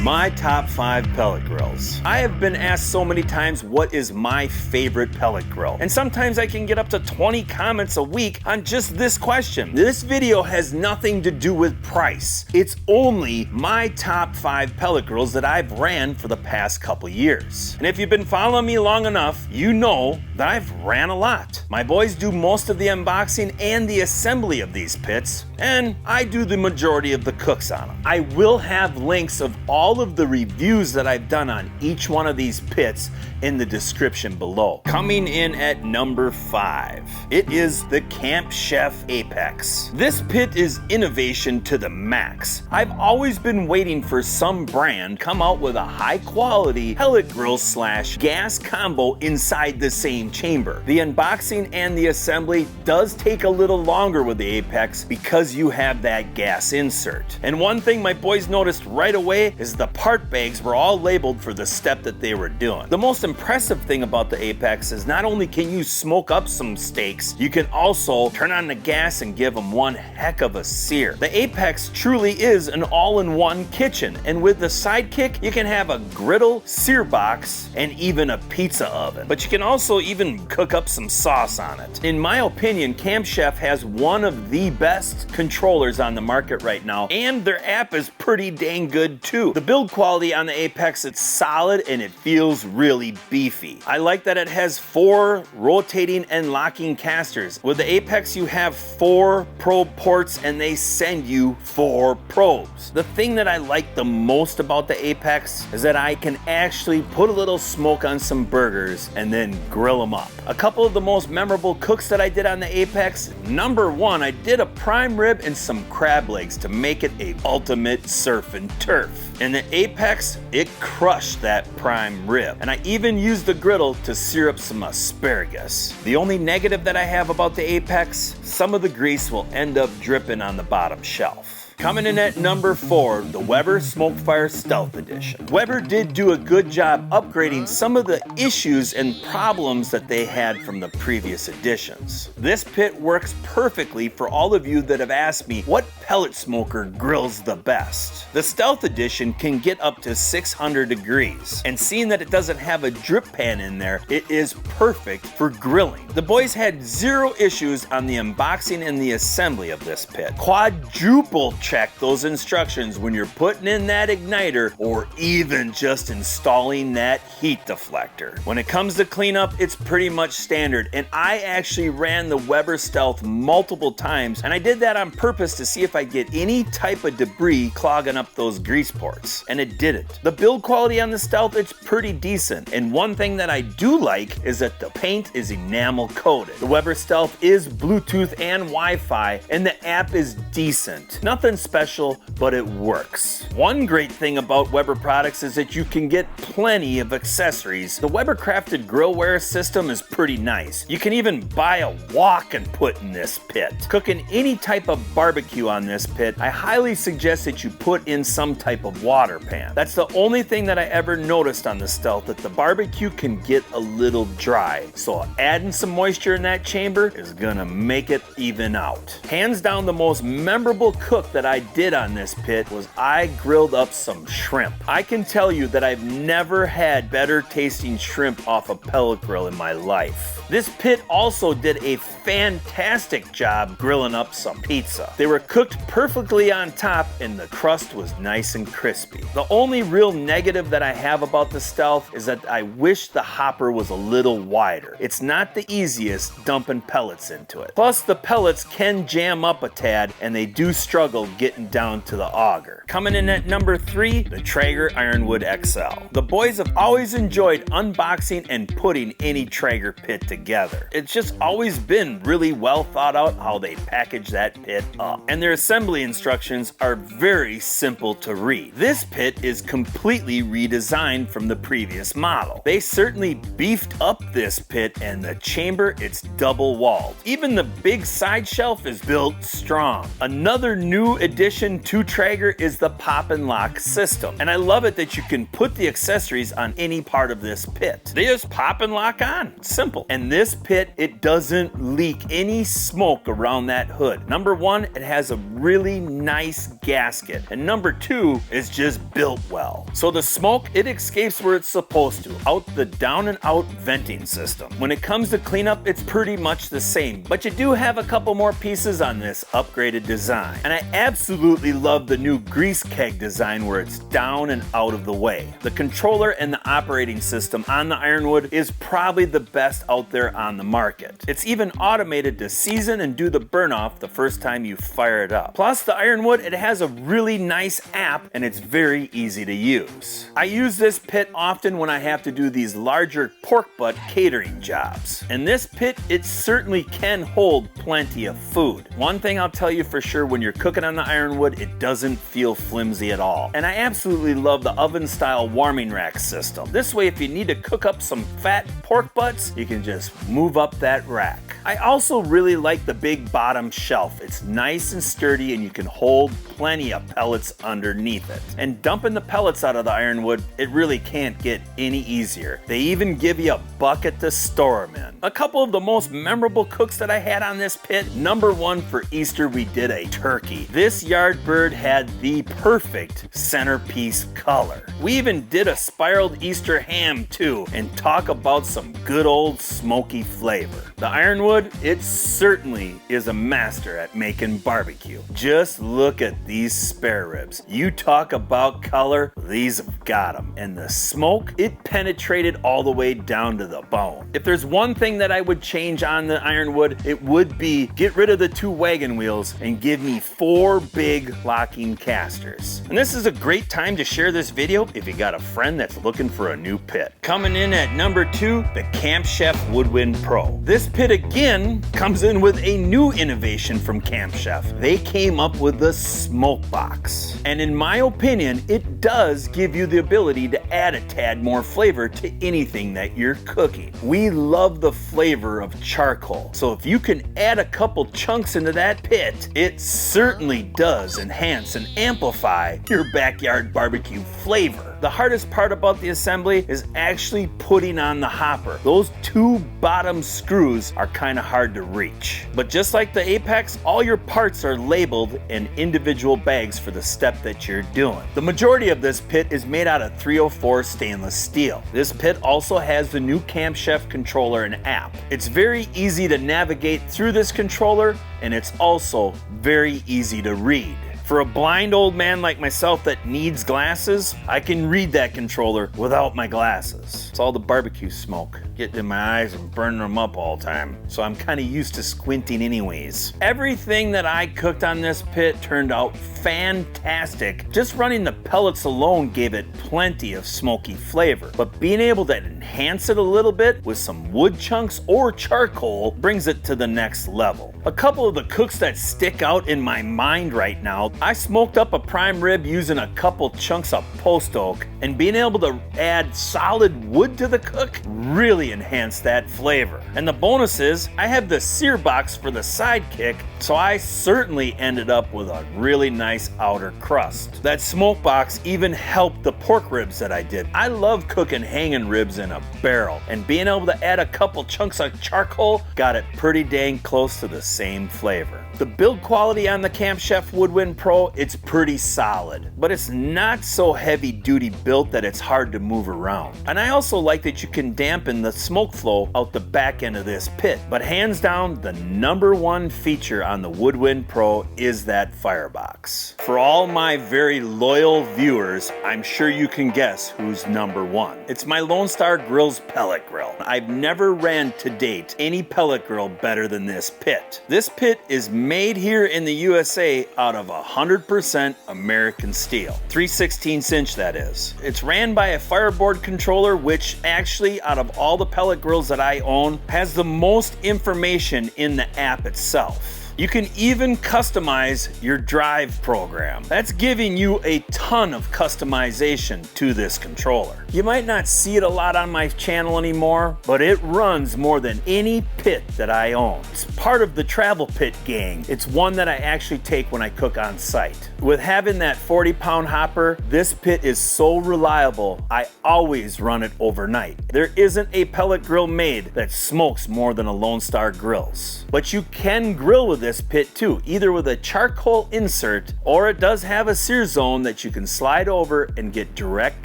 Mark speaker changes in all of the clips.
Speaker 1: My top 5 pellet grills. I have been asked so many times what is my favorite pellet grill, and sometimes I can get up to 20 comments a week on just this question. This video has nothing to do with price. It's only my top 5 pellet grills that I've ran for the past couple years. And if you've been following me long enough, you know that I've ran a lot. My boys do most of the unboxing and the assembly of these pits, and I do the majority of the cooks on them. I will have links of all of the reviews that I've done on each one of these pits in the description below. Coming in at number 5, it is the Camp Chef Apex. This pit is innovation to the max. I've always been waiting for some brand come out with a high quality pellet grill / gas combo inside the same chamber. The unboxing and the assembly does take a little longer with the Apex because you have that gas insert. And one thing my boys noticed right away is the part bags were all labeled for the step that they were doing. The most impressive thing about the Apex is not only can you smoke up some steaks, you can also turn on the gas and give them one heck of a sear. The Apex truly is an all-in-one kitchen, and with the Sidekick, you can have a griddle, sear box, and even a pizza oven. But you can also even cook up some sauce on it. In my opinion, Camp Chef has one of the best controllers on the market right now, and their app is pretty dang good too. The build quality on the Apex, it's solid and it feels really beefy. I like that it has 4 rotating and locking casters. With the Apex, you have 4 probe ports and they send you 4 probes. The thing that I like the most about the Apex is that I can actually put a little smoke on some burgers and then grill them up. A couple of the most memorable cooks that I did on the Apex, number 1, I did a prime rib and some crab legs to make it a ultimate surf and turf. And the Apex, it crushed that prime rib. And I even used the griddle to sear up some asparagus. The only negative that I have about the Apex, some of the grease will end up dripping on the bottom shelf. Coming in at number 4, the Weber SmokeFire Stealth Edition. Weber did do a good job upgrading some of the issues and problems that they had from the previous editions. This pit works perfectly for all of you that have asked me what pellet smoker grills the best. The Stealth Edition can get up to 600 degrees, and seeing that it doesn't have a drip pan in there, it is perfect for grilling. The boys had 0 issues on the unboxing and the assembly of this pit. Quadruple check those instructions when you're putting in that igniter or even just installing that heat deflector. When it comes to cleanup, it's pretty much standard, and I actually ran the Weber Stealth multiple times, and I did that on purpose to see if I get any type of debris clogging up those grease ports, and it didn't. The build quality on the Stealth, it's pretty decent, and one thing that I do like is that the paint is enamel coated. The Weber Stealth is Bluetooth and Wi-Fi, and the app is decent. Nothing special, but it works. One great thing about Weber products is that you can get plenty of accessories. The Weber crafted grillware system is pretty nice. You can even buy a wok and put in this pit. Cooking any type of barbecue on this pit, I highly suggest that you put in some type of water pan. That's the only thing that I ever noticed on the Stealth, that the barbecue can get a little dry. So adding some moisture in that chamber is gonna make it even out. Hands down, the most memorable cook that I did on this pit was I grilled up some shrimp. I can tell you that I've never had better tasting shrimp off a pellet grill in my life. This pit also did a fantastic job grilling up some pizza. They were cooked perfectly on top and the crust was nice and crispy. The only real negative that I have about the Stealth is that I wish the hopper was a little wider. It's not the easiest dumping pellets into it. Plus the pellets can jam up a tad and they do struggle getting down to the auger. Coming in at number 3, the Traeger Ironwood XL. The boys have always enjoyed unboxing and putting any Traeger pit together. It's just always been really well thought out how they package that pit up. And their assembly instructions are very simple to read. This pit is completely redesigned from the previous model. They certainly beefed up this pit, and the chamber, it's double walled. Even the big side shelf is built strong. Another new addition to Traeger is the pop and lock system. And I love it that you can put the accessories on any part of this pit. They just pop and lock on. Simple. And this pit, it doesn't leak any smoke around that hood. Number 1, it has a really nice gasket, and number 2 is just built well. So the smoke, it escapes where it's supposed to, out the down and out venting system. When it comes to cleanup, it's pretty much the same, but you do have a couple more pieces on this upgraded design. And I absolutely love the new grease keg design where it's down and out of the way. The controller and the operating system on the Ironwood is probably the best out there on the market. It's even automated to season and do the burn off the first time you fire it up. Plus the Ironwood, it has a really nice app and it's very easy to use. I use this pit often when I have to do these larger pork butt catering jobs. And this pit, it certainly can hold plenty of food. One thing I'll tell you for sure, when you're cooking on the Ironwood, it doesn't feel flimsy at all. And I absolutely love the oven style warming rack system. This way, if you need to cook up some fat pork butts, you can just move up that rack. I also really like the big bottom shelf. It's nice and sturdy and you can hold plenty of pellets underneath it. And dumping the pellets out of the Ironwood, it really can't get any easier. They even give you a bucket to store them in. A couple of the most memorable cooks that I had on this pit, number 1 for Easter, we did a turkey. This yard bird had the perfect centerpiece color. We even did a spiraled Easter ham too, and talk about some good old smoky flavor. The Ironwood, it certainly is a master at making barbecue. Just look at these spare ribs. You talk about color, these have got them. And the smoke, it penetrated all the way down to the bone. If there's one thing that I would change on the Ironwood, it would be get rid of the 2 wagon wheels and give me 4 big locking casters. And this is a great time to share this video if you got a friend that's looking for a new pit. Coming in at number 2, the Camp Chef Woodwind Pro. This pit again comes in with a new innovation from Camp Chef. They came up with the smoke box. And in my opinion, it does give you the ability to add a tad more flavor to anything that you're cooking. We love the flavor of charcoal. So if you can add a couple chunks into that pit, it certainly does enhance and amplify your backyard barbecue flavor. The hardest part about the assembly is actually putting on the hopper. Those 2 bottom screws are kind of hard to reach. But just like the Apex, all your parts are labeled in individual bags for the step that you're doing. The majority of this pit is made out of 304 stainless steel. This pit also has the new Camp Chef controller and app. It's very easy to navigate through this controller, and it's also very easy to read. For a blind old man like myself that needs glasses, I can read that controller without my glasses. It's all the barbecue smoke getting in my eyes and burning them up all the time. So I'm kind of used to squinting anyways. Everything that I cooked on this pit turned out fantastic. Just running the pellets alone gave it plenty of smoky flavor. But being able to enhance it a little bit with some wood chunks or charcoal brings it to the next level. A couple of the cooks that stick out in my mind right now, I smoked up a prime rib using a couple chunks of post oak, and being able to add solid wood to the cook really enhanced that flavor. And the bonus is I have the sear box for the sidekick, so I certainly ended up with a really nice outer crust. That smoke box even helped the pork ribs that I did. I love cooking hanging ribs in a barrel, and being able to add a couple chunks of charcoal got it pretty dang close to the same flavor. The build quality on the Camp Chef Woodwind Pro, it's pretty solid, but it's not so heavy duty built that it's hard to move around. And I also like that you can dampen the smoke flow out the back end of this pit. But hands down, the number 1 feature on the Woodwind Pro is that firebox. For all my very loyal viewers, I'm sure you can guess who's number 1. It's my Lone Star Grillz pellet grill. I've never ran to date any pellet grill better than this pit. This pit is made here in the USA out of 100% American steel. 3/16 inch that is. It's ran by a fireboard controller, which actually out of all the pellet grills that I own has the most information in the app itself. You can even customize your drive program. That's giving you a ton of customization to this controller. You might not see it a lot on my channel anymore, but it runs more than any pit that I own. It's part of the travel pit gang. It's one that I actually take when I cook on site. With having that 40-pound hopper, this pit is so reliable, I always run it overnight. There isn't a pellet grill made that smokes more than a Lone Star Grillz. But you can grill with this pit too, either with a charcoal insert, or it does have a sear zone that you can slide over and get direct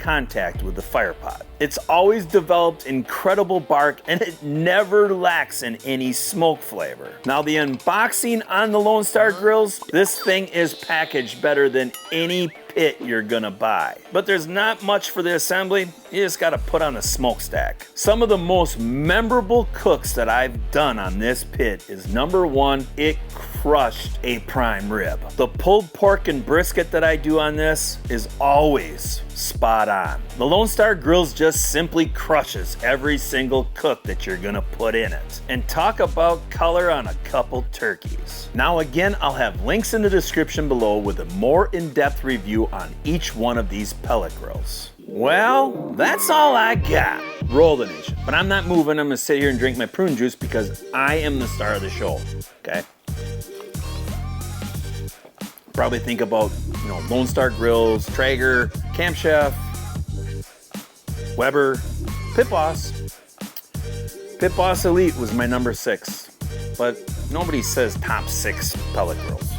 Speaker 1: contact with the fire pot. It's always developed incredible bark and it never lacks in any smoke flavor. Now the unboxing on the Lone Star Grillz, this thing is packaged better than any pit you're gonna buy. But there's not much for the assembly, you just gotta put on a smokestack. Some of the most memorable cooks that I've done on this pit is number one, it crushed a prime rib. The pulled pork and brisket that I do on this is always spot on. The Lone Star Grillz just simply crushes every single cook that you're gonna put in it. And talk about color on a couple turkeys. Now again, I'll have links in the description below with a more in-depth review on each one of these pellet grills. Well, that's all I got. Roll the nation. But I'm not moving, I'm gonna sit here and drink my prune juice because I am the star of the show, okay? Probably think about, Lone Star Grillz, Traeger, Camp Chef, Weber, Pit Boss. Pit Boss Elite was my number 6, but nobody says top 6 pellet grills.